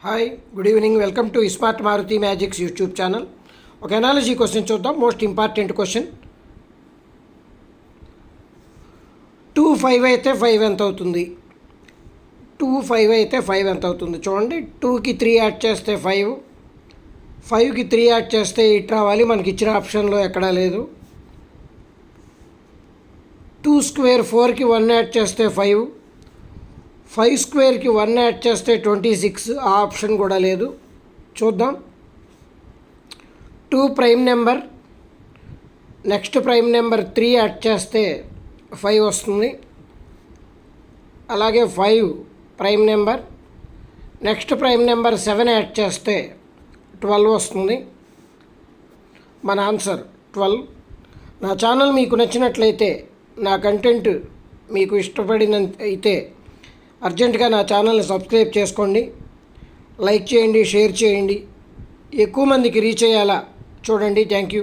Hi good evening welcome to smart Maruti magics YouTube channel. ఒక analogy question చూద్దాం. Most important question. 2 5 అయితే 5 ఎంత అవుతుంది? 2 5 అయితే 5 ఎంత అవుతుంది? చూడండి, 2కి 3 యాడ్ చేస్తే 5, 5కి 3 యాడ్ చేస్తే 8 రావాలి. మనకి ఇచ్చిన ఆప్షన్లో ఎక్కడా లేదు. 2 స్క్వేర్ 4కి 1 యాడ్ చేస్తే 5, 5 స్క్వేర్కి 1 యాడ్ చేస్తే 26. ఆ ఆప్షన్ కూడా లేదు. చూద్దాం. 2 prime number, next prime number 3 add చేస్తే 5 వస్తుంది. అలాగే 5 prime number, next prime number 7 add చేస్తే 12 వస్తుంది. మన ఆన్సర్ 12. నా ఛానల్ మీకు నచ్చినట్లయితే, నా కంటెంట్ మీకు ఇష్టపడినైతే అర్జెంటుగా నా ఛానల్ని సబ్స్క్రైబ్ చేసుకోండి, లైక్ చేయండి, షేర్ చేయండి, ఎక్కువ మందికి రీచ్ అయ్యేలా చూడండి. Thank you.